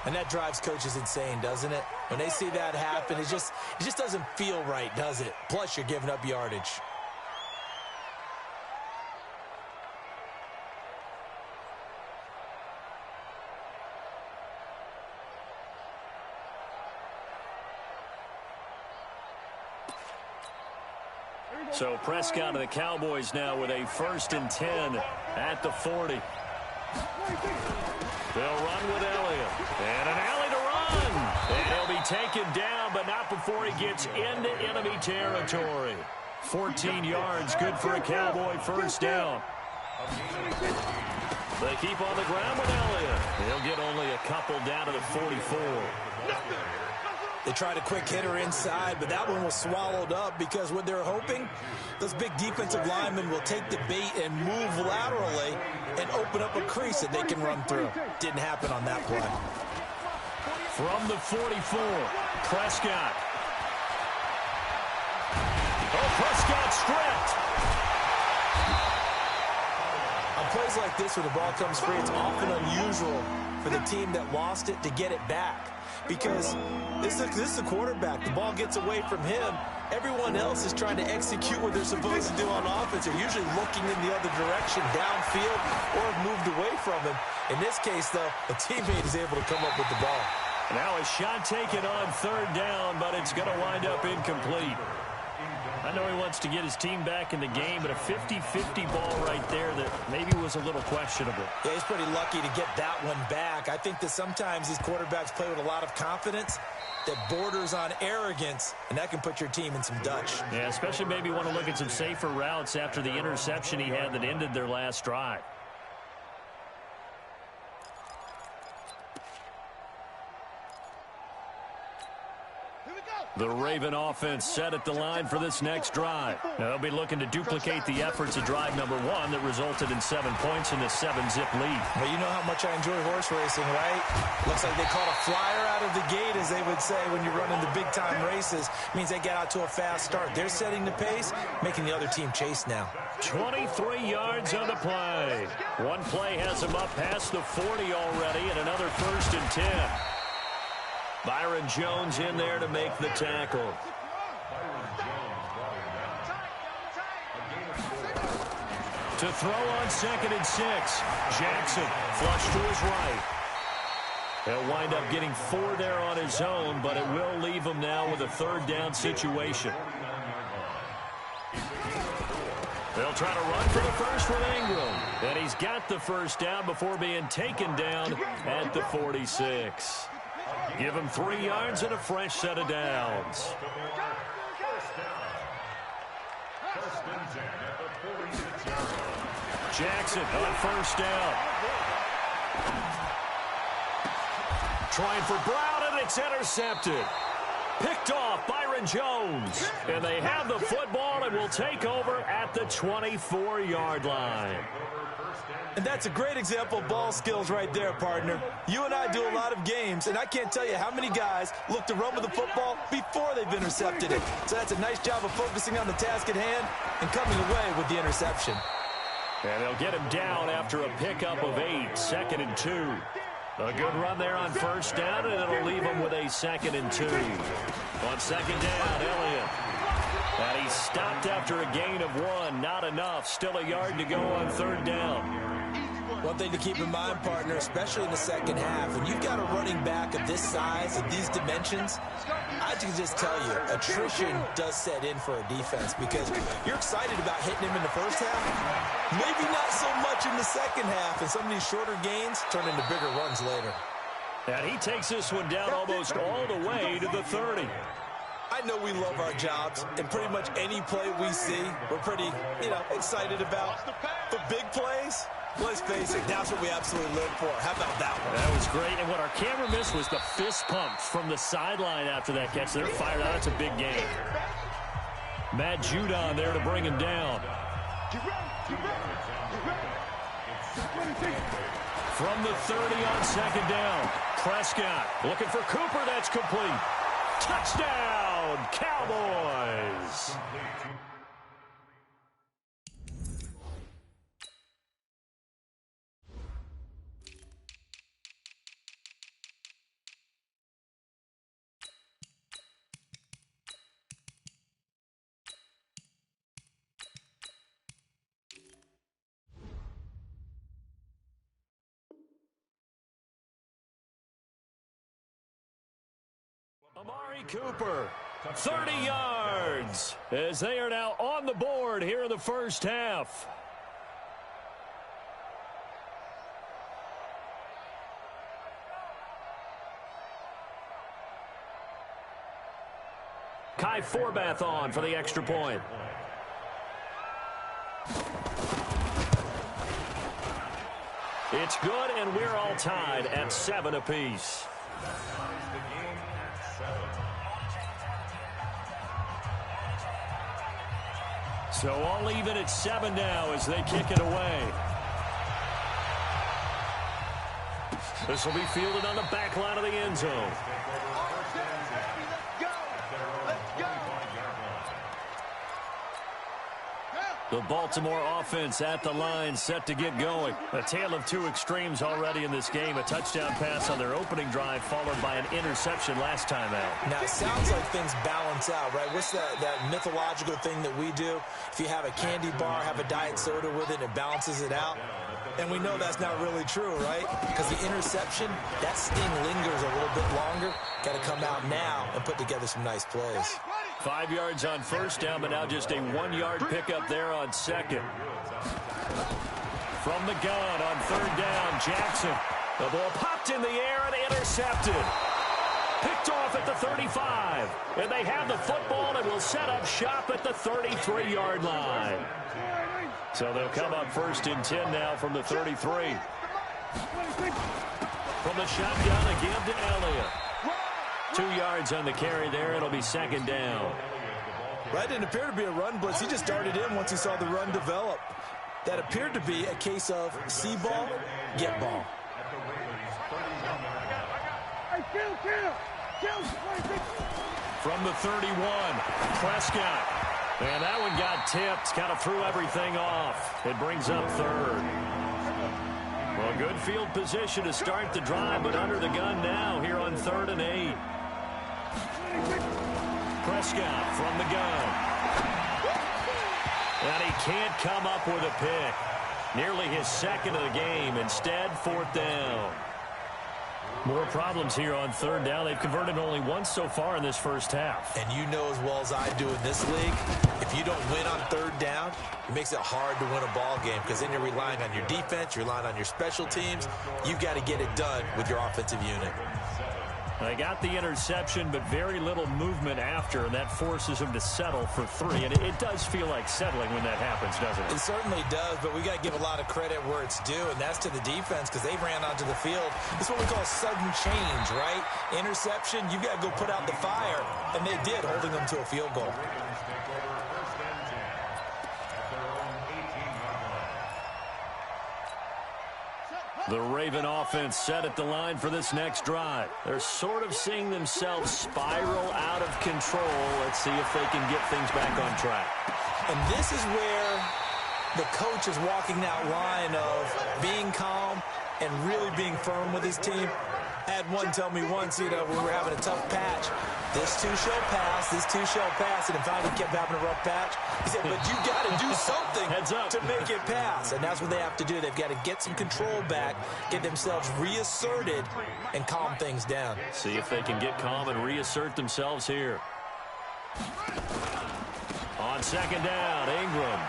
And that drives coaches insane, doesn't it? When they see that happen, it just doesn't feel right, does it? Plus, you're giving up yardage. So Prescott and the Cowboys now with a 1st and 10 at the 40. They'll run with Elliott. And an alley to run. And he'll be taken down, but not before he gets into enemy territory. 14 yards, good for a Cowboy 1st down. They keep on the ground with Elliott. He'll get only a couple down to the 44. They tried a quick hitter inside, but that one was swallowed up because what they're hoping, those big defensive linemen will take the bait and move laterally and open up a crease that they can run through. Didn't happen on that play. From the 44, Prescott. Oh, Prescott stripped. On plays like this where the ball comes free, it's often unusual for the team that lost it to get it back. Because this is the quarterback. The ball gets away from him. Everyone else is trying to execute what they're supposed to do on offense. They're usually looking in the other direction, downfield, or have moved away from him. In this case, though, a teammate is able to come up with the ball. Now a shot taken on 3rd down, but it's going to wind up incomplete. I know he wants to get his team back in the game, but a 50-50 ball right there that maybe was a little questionable. Yeah, he's pretty lucky to get that one back. I think that sometimes these quarterbacks play with a lot of confidence that borders on arrogance, and that can put your team in some Dutch. Yeah, especially maybe want to look at some safer routes after the interception he had that ended their last drive. The Raven offense set at the line for this next drive. Now, they'll be looking to duplicate the efforts of drive number 1 that resulted in 7 points in the 7-zip lead. Well, you know how much I enjoy horse racing, right? Looks like they caught a flyer out of the gate, as they would say, when you're running the big-time races. Means they get out to a fast start. They're setting the pace, making the other team chase now. 23 yards on the play. One play has them up past the 40 already, and another 1st and 10. Byron Jones in there to make the tackle. To throw on 2nd and 6. Jackson flush to his right. He'll wind up getting 4 there on his own, but it will leave him now with a 3rd down situation. They'll try to run for the first with Ingram. And he's got the 1st down before being taken down at the 46. Give him 3 yards and a fresh set of downs. Jackson on 1st down. Trying for Brown, and it's intercepted. Picked off Byron Jones. And they have the football and will take over at the 24-yard line. And that's a great example of ball skills right there, partner. You and I do a lot of games, and I can't tell you how many guys look to run with the football before they've intercepted it. So that's a nice job of focusing on the task at hand and coming away with the interception. And they'll get him down after a pickup of 8, 2nd and 2. A good run there on 1st down, and it'll leave him with a 2nd and 2. On 2nd down, Elliott. And he's stopped after a gain of 1. Not enough. Still a yard to go on 3rd down. One thing to keep in mind, partner, especially in the second half, when you've got a running back of this size, of these dimensions, I can just tell you, attrition does set in for a defense because you're excited about hitting him in the first half, maybe not so much in the second half, and some of these shorter gains turn into bigger runs later. And he takes this one down almost all the way to the 30. I know we love our jobs, and pretty much any play we see, we're pretty, excited about. But big plays, let's face it, that's what we absolutely live for. How about that one? That was great, and what our camera missed was the fist pump from the sideline after that catch. They're fired out. That's a big game. Matt Judon there to bring him down. From the 30 on 2nd down, Prescott looking for Cooper. That's complete. Touchdown, Cowboys! Amari Cooper, 30 yards, as they are now on the board here in the first half. Kai Forbath on for the extra point. It's good, and we're all tied at 7 apiece. So all even at 7 now as they kick it away. This will be fielded on the back line of the end zone. The Baltimore offense at the line, set to get going. A tale of two extremes already in this game. A touchdown pass on their opening drive, followed by an interception last time out. Now, it sounds like things balance out, right? What's that mythological thing that we do? If you have a candy bar, have a diet soda with it, it balances it out. And we know that's not really true, right? Because the interception, that sting lingers a little bit longer. Got to come out now and put together some nice plays. 5 yards on first down, but now just a 1-yard pickup there on second. From the gun on third down, Jackson. The ball popped in the air and intercepted. Picked off at the 35. And they have the football and will set up shop at the 33-yard line. So they'll come up first and 10 now from the 33. From the shotgun again to Elliott. 2 yards on the carry there. It'll be second down. Right, didn't appear to be a run blitz. He just darted in once he saw the run develop. That appeared to be a case of see ball, get ball. From the 31, Prescott. And that one got tipped. Kind of threw everything off. It brings up third. Well, good field position to start the drive, but under the gun now here on 3rd and 8. Prescott from the gun. And he can't come up with a pick. Nearly his second of the game. Instead, 4th down. More problems here on 3rd down. They've converted only once so far in this first half. And you know as well as I do in this league, if you don't win on 3rd down, it makes it hard to win a ball game because then you're relying on your defense, you're relying on your special teams. You've got to get it done with your offensive unit. They got the interception, but very little movement after, and that forces them to settle for 3. And it does feel like settling when that happens, doesn't it? It certainly does, but we got to give a lot of credit where it's due, and that's to the defense because they ran onto the field. It's what we call sudden change, right? Interception, you've got to go put out the fire, and they did, holding them to a field goal. The Raven offense set at the line for this next drive. They're sort of seeing themselves spiral out of control. Let's see if they can get things back on track. And this is where the coach is walking that line of being calm and really being firm with his team. I had one tell me once, when we were having a tough patch, this too shall pass, this too shall pass, and finally kept having a rough patch. He said, but you got to do something to make it pass, and that's what they have to do. They've got to get some control back, get themselves reasserted, and calm things down. See if they can get calm and reassert themselves here. On 2nd down, Ingram.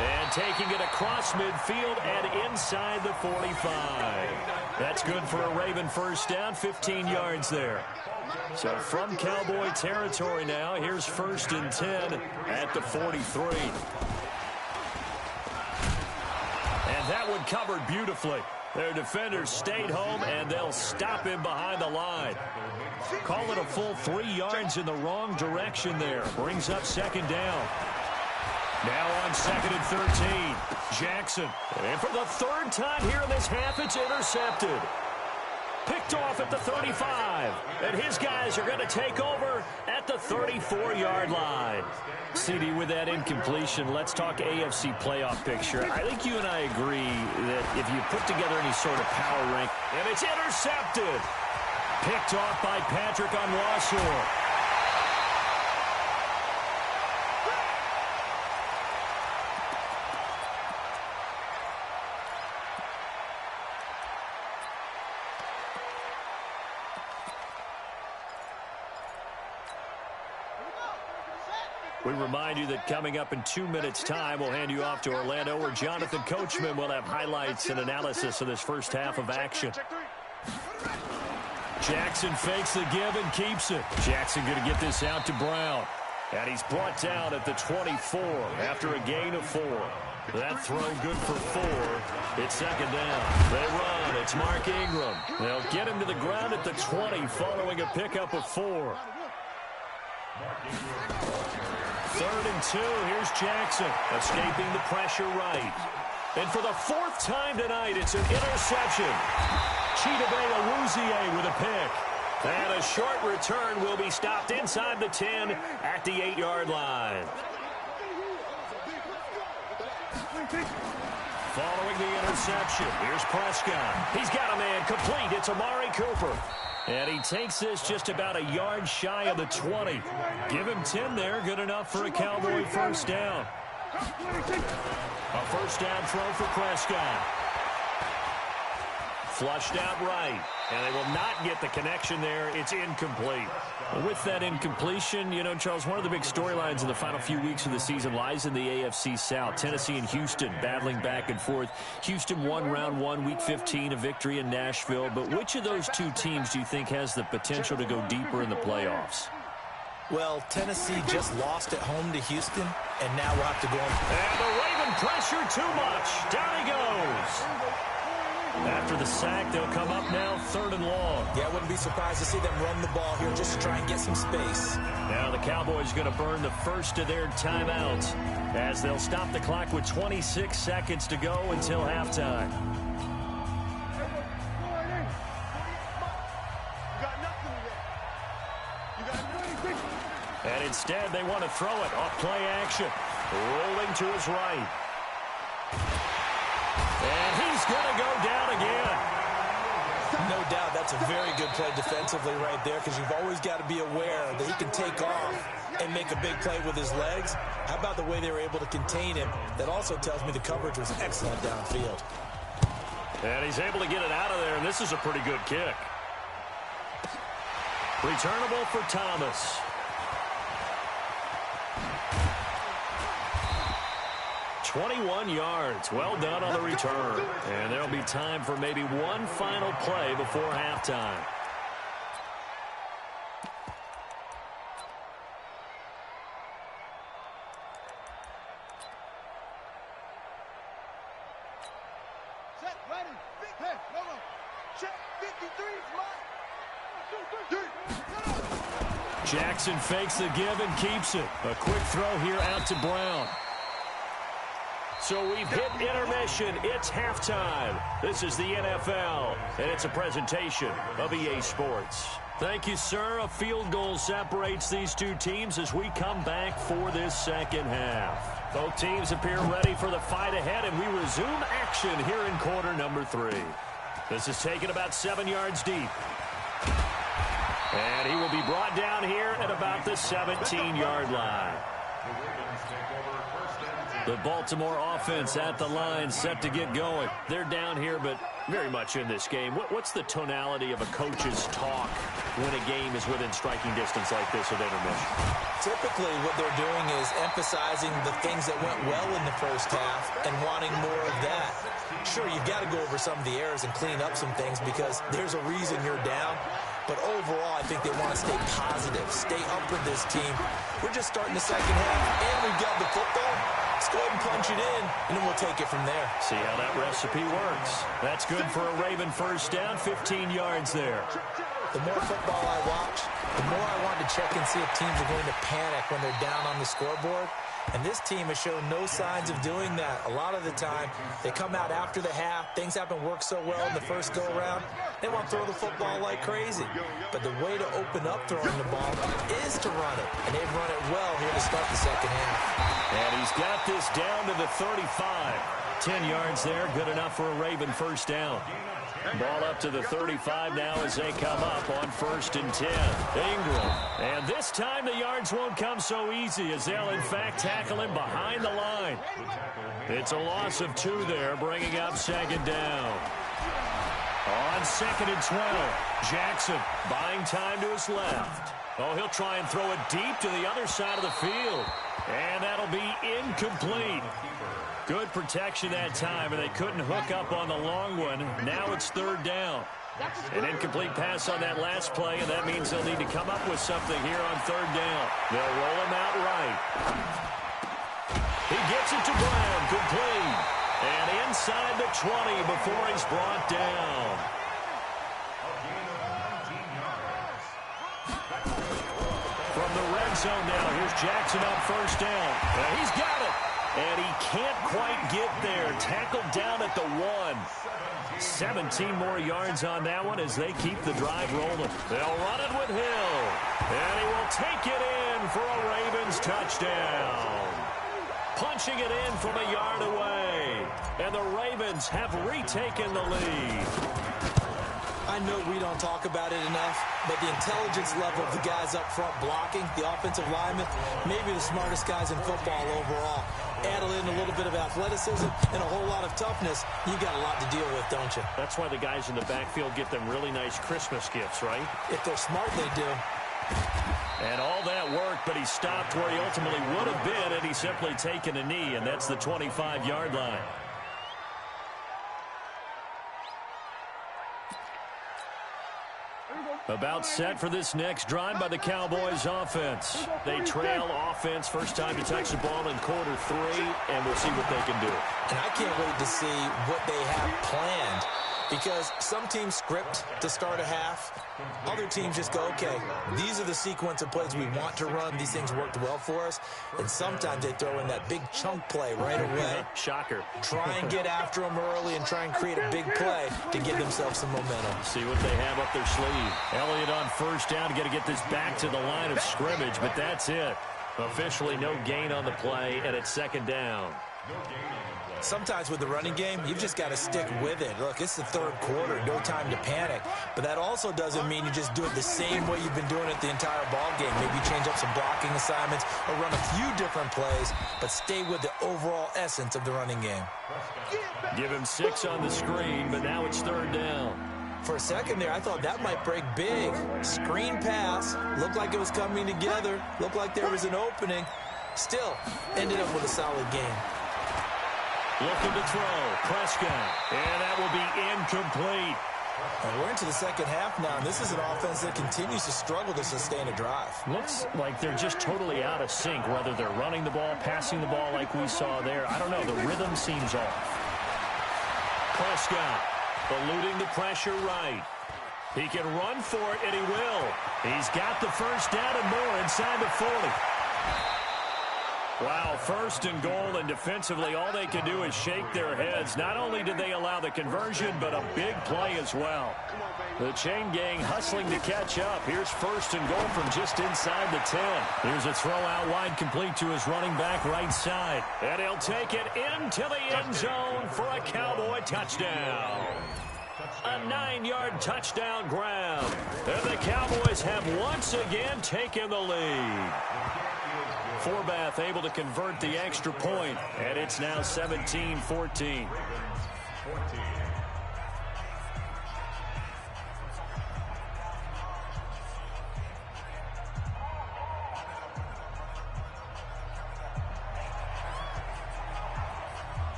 And taking it across midfield and inside the 45. That's good for a Raven first down, 15 yards there. So from Cowboy territory now, here's 1st and 10 at the 43. And that one covered beautifully. Their defenders stayed home, and they'll stop him behind the line. Call it a full 3 yards in the wrong direction there. Brings up 2nd down. Now on 2nd and 13, Jackson. And for the 3rd time here in this half, it's intercepted. Picked off at the 35. And his guys are going to take over at the 34-yard line. CD, with that incompletion, let's talk AFC playoff picture. I think you and I agree that if you put together any sort of power rank, and it's intercepted. Picked off by Patrick Onwuasor. We remind you that coming up in 2 minutes' time, we'll hand you off to Orlando, where Jonathan Coachman will have highlights and analysis of this first half of action. Jackson fakes the give and keeps it. Jackson going to get this out to Brown. And he's brought down at the 24 after a gain of 4. That throw good for 4. It's second down. They run. It's Mark Ingram. They'll get him to the ground at the 20 following a pickup of 4. 3rd and 2. Here's Jackson escaping the pressure right. And for the 4th time tonight, it's an interception. Chidobe Awuzie with a pick. And a short return will be stopped inside the 10 at the 8-yard line. Following the interception, here's Prescott. He's got a man complete. It's Amari Cooper. And he takes this just about a yard shy of the 20. Give him 10 there. Good enough for a Cowboy first down. A first down throw for Prescott. Flushed out right. And they will not get the connection there. It's incomplete. With that incompletion, you know, Charles, one of the big storylines in the final few weeks of the season lies in the AFC South. Tennessee and Houston battling back and forth. Houston won round 1, week 15, a victory in Nashville. But which of those two teams do you think has the potential to go deeper in the playoffs? Well, Tennessee just lost at home to Houston, and now we'll have to go on. And the Raven pressure too much. Down he goes. After the sack, they'll come up now 3rd and long. Yeah, I wouldn't be surprised to see them run the ball here just to try and get some space. Now the Cowboys going to burn the first of their timeouts as they'll stop the clock with 26 seconds to go until halftime. And instead, they want to throw it off play action. Rolling to his right. And he's going to go down again. No doubt that's a very good play defensively right there, because you've always got to be aware that he can take off and make a big play with his legs. How about the way they were able to contain him? That also tells me the coverage was excellent downfield. And he's able to get it out of there, and this is a pretty good kick. Returnable for Thomas. "21 yards. Well done on the return. And there'll be time for maybe one final play before halftime. Set, ready, hey, hold on. Check, 53 is mine. Jackson fakes the give and keeps it. A quick throw here out to Brown. So we've hit intermission. It's halftime. This is the NFL, and it's a presentation of EA Sports. Thank you, sir. A field goal separates these two teams as we come back for this second half. Both teams appear ready for the fight ahead, and we resume action here in quarter number 3. This is taken about 7 yards deep. And he will be brought down here at about the 17-yard line. The Baltimore offense at the line, set to get going. They're down here, but very much in this game. What's the tonality of a coach's talk when a game is within striking distance like this at intermission? Typically, what they're doing is emphasizing the things that went well in the first half and wanting more of that. Sure, you've got to go over some of the errors and clean up some things because there's a reason you're down. But overall, I think they want to stay positive, stay up with this team. We're just starting the second half, and we've got the football. Let's go ahead and punch it in, and then we'll take it from there. See how that recipe works. That's good for a Raven first down, 15 yards there. The more football I watch, the more I want to check and see if teams are going to panic when they're down on the scoreboard. And this team has shown no signs of doing that. A lot of the time, they come out after the half. Things haven't worked so well in the first go-around. They want to throw the football like crazy. But the way to open up throwing the ball is to run it. And they've run it well here to start the second half. And he's got this down to the 35. 10 yards there, good enough for a Raven first down. Ball up to the 35 now as they come up on 1st and 10. Ingram. And this time the yards won't come so easy as they'll, in fact, tackle him behind the line. It's a loss of 2 there, bringing up second down. On 2nd and 12, Jackson buying time to his left. Oh, he'll try and throw it deep to the other side of the field. And that'll be incomplete. Good protection that time, and they couldn't hook up on the long one. Now it's third down. An incomplete pass on that last play, and that means they'll need to come up with something here on third down. They'll roll him out right. He gets it to Brown, complete. And inside the 20 before he's brought down. From the red zone now, here's Jackson on first down. He's got it. And he can't quite get there. Tackled down at the 1. 17 more yards on that one as they keep the drive rolling. They'll run it with Hill. And he will take it in for a Ravens touchdown. Punching it in from a yard away. And the Ravens have retaken the lead. I know we don't talk about it enough, but the intelligence level of the guys up front blocking, the offensive linemen, maybe the smartest guys in football overall. Add in a little bit of athleticism and a whole lot of toughness, you got a lot to deal with, don't you? That's why the guys in the backfield get them really nice Christmas gifts, right? If they're smart, they do. And all that work, but he stopped where he ultimately would have been had he simply taken a knee, and that's the 25-yard line. About set for this next drive by the Cowboys offense. They trail offense, first time to touch the ball in quarter 3, and we'll see what they can do. And I can't wait to see what they have planned, because some teams script to start a half. Other teams just go, okay, these are the sequence of plays we want to run. These things worked well for us. And sometimes they throw in that big chunk play right away. Shocker. Try and get after them early and try and create a big play to give themselves some momentum. See what they have up their sleeve. Elliott on first down. Got to get this back to the line of scrimmage, but that's it. Officially no gain on the play, and it's second down. Sometimes with the running game, you've just got to stick with it. Look, it's the third quarter, no time to panic. But that also doesn't mean you just do it the same way you've been doing it the entire ball game. Maybe change up some blocking assignments or run a few different plays, but stay with the overall essence of the running game. Give him 6 on the screen, but now it's third down. For a second there, I thought that might break big. Screen pass, looked like it was coming together, looked like there was an opening. Still, ended up with a solid game. Looking to throw, Prescott, and that will be incomplete. And we're into the second half now, and this is an offense that continues to struggle to sustain a drive. Looks like they're just totally out of sync, whether they're running the ball, passing the ball like we saw there. I don't know, the rhythm seems off. Prescott, eluding the pressure right. He can run for it, and he will. He's got the first down and more inside the 40. Wow, first and goal, and defensively all they can do is shake their heads. Not only did they allow the conversion, but a big play as well. The chain gang hustling to catch up. Here's first and goal from just inside the 10. Here's a throw out wide, complete to his running back right side. And he'll take it into the end zone for a Cowboy touchdown. A 9-yard touchdown grab. And the Cowboys have once again taken the lead. Forbath able to convert the extra point, and it's now 17-14.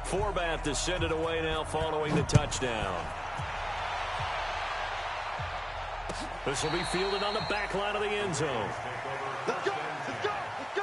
Forbath to send it away now following the touchdown. This will be fielded on the back line of the end zone. Let's go! Let's go! Let's go!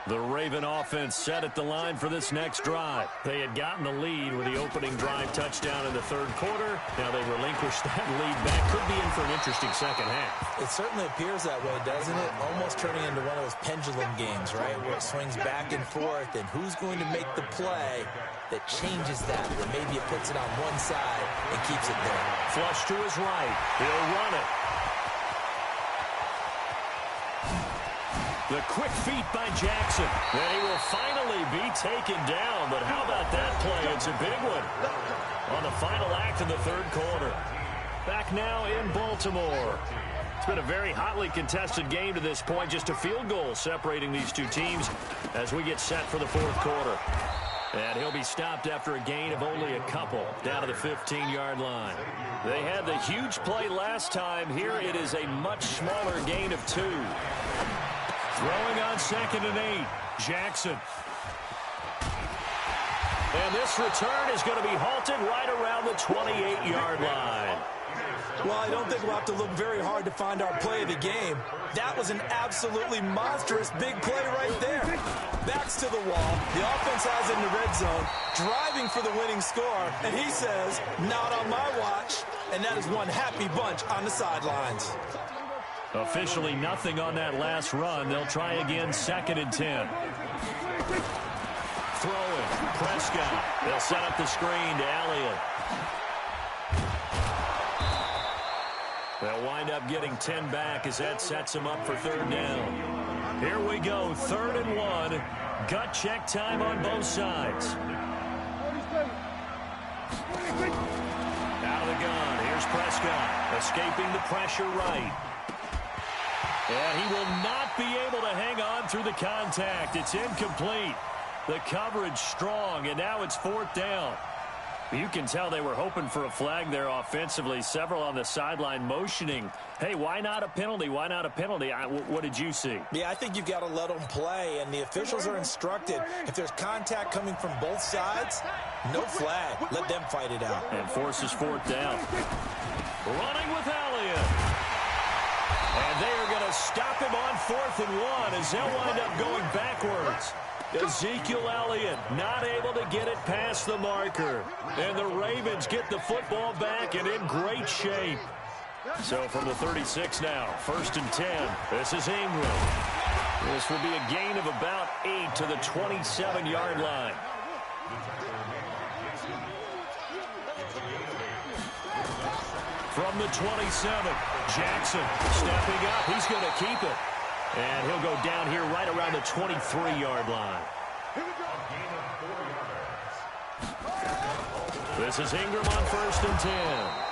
The Raven offense set at the line for this next drive. They had gotten the lead with the opening drive touchdown in the third quarter. Now they relinquished that lead back. Could be in for an interesting second half. It certainly appears that way, doesn't it? Almost turning into one of those pendulum games, right? Where it swings back and forth, and who's going to make the play that changes that maybe it puts it on one side and keeps it there. Flush to his right. He'll run it. The quick feet by Jackson. And he will finally be taken down. But how about that play? It's a big one on the final act of the third quarter. Back now in Baltimore. It's been a very hotly contested game to this point. Just a field goal separating these two teams as we get set for the fourth quarter. And he'll be stopped after a gain of only a couple down to the 15-yard line. They had the huge play last time. Here it is a much smaller gain of 2. Throwing on 2nd and 8. Jackson. And this return is going to be halted right around the 28-yard line. Well, I don't think we'll have to look very hard to find our play of the game. That was an absolutely monstrous big play right there. Backs to the wall. The offense has it in the red zone, driving for the winning score. And he says, not on my watch. And that is one happy bunch on the sidelines. Officially nothing on that last run. They'll try again 2nd and 10. Throwing. Prescott. They'll set up the screen to Elliott. They'll wind up getting 10 back as that sets them up for 3rd down. Here we go, 3rd and 1. Gut check time on both sides. Out of the gun. Here's Prescott, escaping the pressure right. And he will not be able to hang on through the contact. It's incomplete. The coverage strong, and now it's 4th down. You can tell they were hoping for a flag there offensively. Several on the sideline motioning, hey, why not a penalty? Why not a penalty? What did you see? Yeah, I think you've got to let them play, and the officials are instructed. If there's contact coming from both sides, no flag. Let them fight it out. And forces 4th down. Running with Elliott. And they are going to stop him on 4th and 1 as they'll wind up going backwards. Ezekiel Elliott not able to get it past the marker. And the Ravens get the football back and in great shape. So from the 36 now, 1st and 10. This is Ingram. This will be a gain of about 8 to the 27-yard line. From the 27, Jackson stepping up. He's going to keep it. And he'll go down here right around the 23-yard line. This is Ingram on 1st and 10.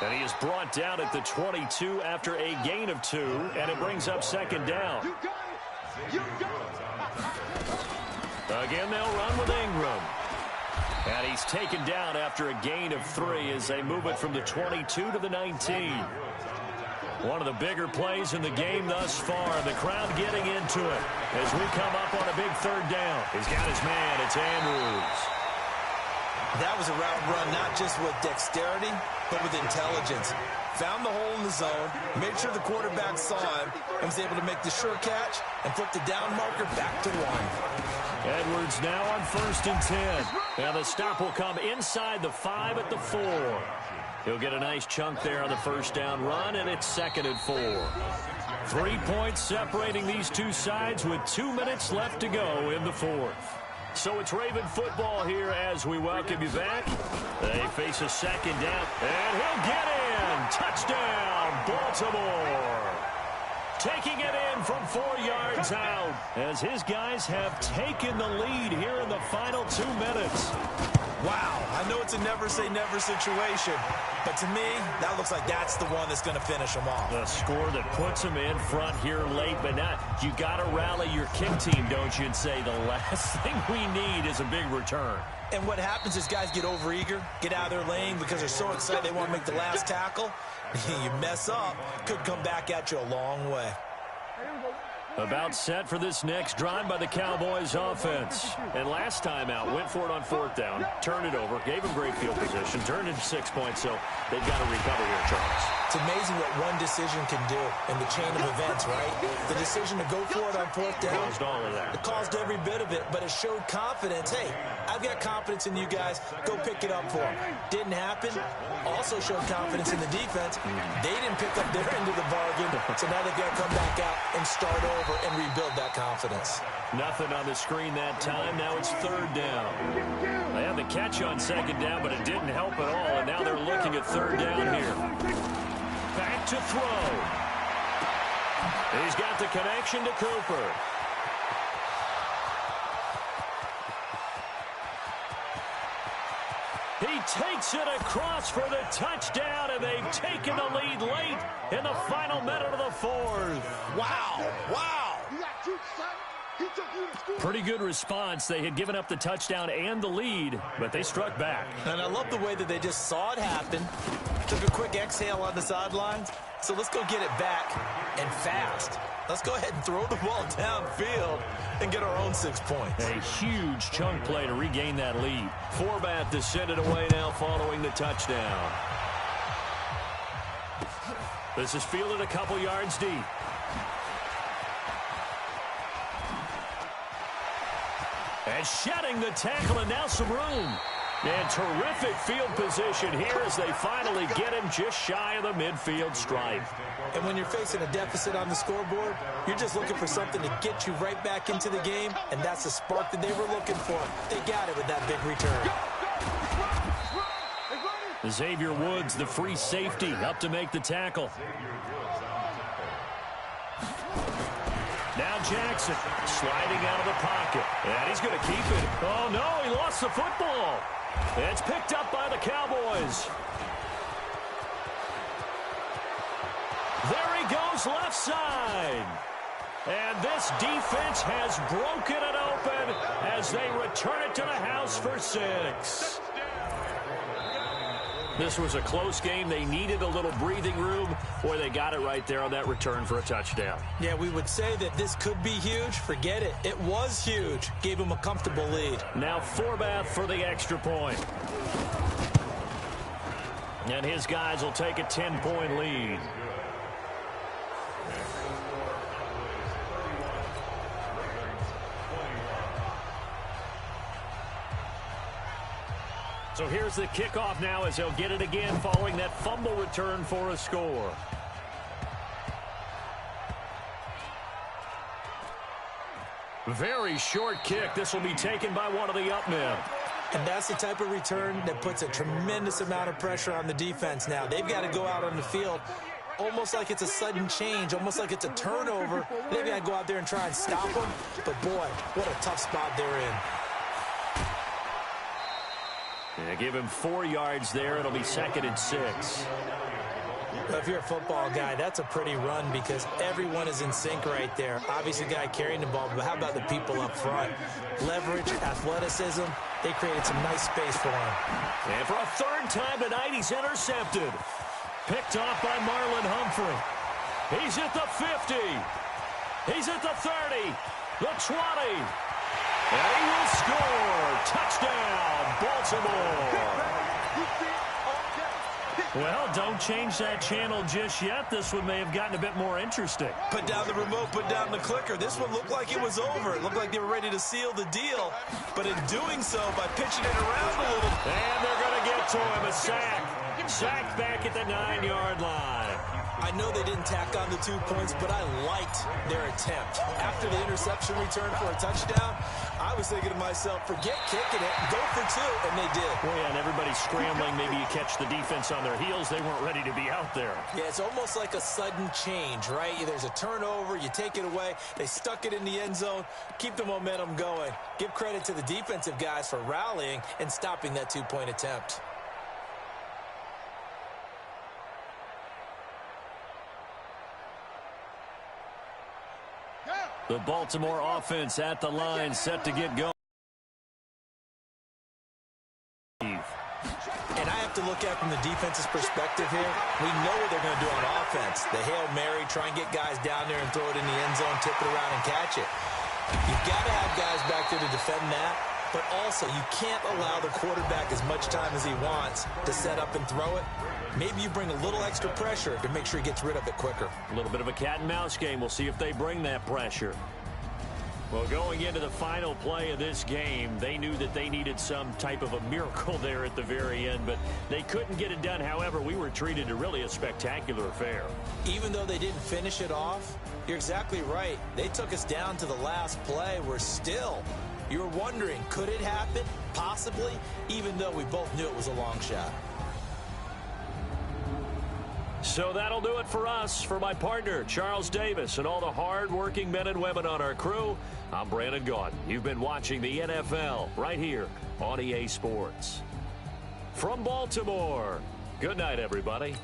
And he is brought down at the 22 after a gain of 2. And it brings up 2nd down. Again, they'll run with Ingram. And he's taken down after a gain of 3 as they move it from the 22 to the 19. One of the bigger plays in the game thus far. The crowd getting into it as we come up on a big 3rd down. He's got his man. It's Andrews. That was a route run not just with dexterity, but with intelligence. Found the hole in the zone, made sure the quarterback saw him, and was able to make the sure catch and flip the down marker back to 1. Edwards now on 1st and 10. Now the stop will come inside the 5 at the 4. He'll get a nice chunk there on the 1st down run, and it's 2nd and 4. 3 points separating these two sides with 2 minutes left to go in the 4th. So it's Raven football here as we welcome you back. They face a 2nd down, and he'll get in. Touchdown, Baltimore. Taking it in from 4 yards out as his guys have taken the lead here in the final 2 minutes. Wow, I know it's a never-say-never situation, but to me, that looks like that's the one that's going to finish them off. The score that puts them in front here late, but not. You got to rally your kick team, don't you, and say the last thing we need is a big return. And what happens is guys get overeager, get out of their lane because they're so excited they want to make the last tackle. You mess up, could come back at you a long way. About set for this next drive by the Cowboys offense. And last time out, went for it on 4th down, turned it over, gave them great field position, turned into 6 points, so they've got to recover here, Charles. It's amazing what one decision can do in the chain of events, right? The decision to go for it on 4th down. Caused all of that. It caused every bit of it, but it showed confidence. Hey, I've got confidence in you guys. Go pick it up for them. Didn't happen. Also showed confidence in the defense. They didn't pick up their end of the bargain, so now they've got to come back out and start over and rebuild that confidence. Nothing on the screen that time. Now it's 3rd down. They had the catch on 2nd down, but it didn't help at all, and now they're looking at 3rd down here. Back to throw. He's got the connection to Cooper. He takes it across for the touchdown, and they've taken the lead late in the final minute of the fourth. Wow. Wow. You got you, son. He took you to school. Pretty good response. They had given up the touchdown and the lead, but they struck back. And I love the way that they just saw it happen, took a quick exhale on the sidelines. So let's go get it back and fast. Let's go ahead and throw the ball downfield and get our own 6 points. A huge chunk play to regain that lead. Forbath to send it away now following the touchdown. This is fielded a couple yards deep. And shedding the tackle, and now some room. And terrific field position here as they finally get him just shy of the midfield stripe. And when you're facing a deficit on the scoreboard, you're just looking for something to get you right back into the game, and that's the spark that they were looking for. They got it with that big return. Xavier Woods, the free safety, up to make the tackle. Now Jackson sliding out of the pocket. And he's going to keep it. Oh, no, he lost the football. It's picked up by the Cowboys. There he goes left side. And this defense has broken it open as they return it to the house for 6. This was a close game. They needed a little breathing room, or they got it right there on that return for a touchdown. Yeah, we would say that this could be huge. Forget it. It was huge. Gave him a comfortable lead. Now Forbath for the extra point. And his guys will take a 10-point lead. So here's the kickoff now as they'll get it again following that fumble return for a score. Very short kick. This will be taken by one of the up men. And that's the type of return that puts a tremendous amount of pressure on the defense now. They've got to go out on the field almost like it's a sudden change, almost like it's a turnover. They've got to go out there and try and stop them. But, boy, what a tough spot they're in. Yeah, give him 4 yards there. It'll be 2nd and 6. If you're a football guy, that's a pretty run because everyone is in sync right there. Obviously, the guy carrying the ball, but how about the people up front? Leverage, athleticism, they created some nice space for him. And for a 3rd time tonight, he's intercepted. Picked off by Marlon Humphrey. He's at the 50. He's at the 30. The 20. And he will score. Touchdown, Baltimore. Well, don't change that channel just yet. This one may have gotten a bit more interesting. Put down the remote, put down the clicker. This one looked like it was over. It looked like they were ready to seal the deal. But in doing so, by pitching it around a little. And they're going to get to him. A sack. Sacked back at the 9-yard line. I know they didn't tack on the 2 points, but I liked their attempt. After the interception return for a touchdown, I was thinking to myself, forget kicking it, go for 2, and they did. Well, yeah, and everybody's scrambling. Maybe you catch the defense on their heels. They weren't ready to be out there. Yeah, it's almost like a sudden change, right? There's a turnover, you take it away, they stuck it in the end zone, keep the momentum going. Give credit to the defensive guys for rallying and stopping that 2-point attempt. The Baltimore offense at the line, set to get going. And I have to look at it from the defense's perspective here. We know what they're going to do on offense. The Hail Mary, try and get guys down there and throw it in the end zone, tip it around and catch it. You've got to have guys back there to defend that. But also, you can't allow the quarterback as much time as he wants to set up and throw it. Maybe you bring a little extra pressure to make sure he gets rid of it quicker. A little bit of a cat and mouse game. We'll see if they bring that pressure. Well, going into the final play of this game, they knew that they needed some type of a miracle there at the very end, but they couldn't get it done. However, we were treated to really a spectacular affair. Even though they didn't finish it off, you're exactly right. They took us down to the last play. We're still, you were wondering, could it happen? Possibly, even though we both knew it was a long shot. So that'll do it for us. For my partner, Charles Davis, and all the hard-working men and women on our crew, I'm Brandon Gaudin. You've been watching the NFL right here on EA Sports. from Baltimore. Good night, everybody.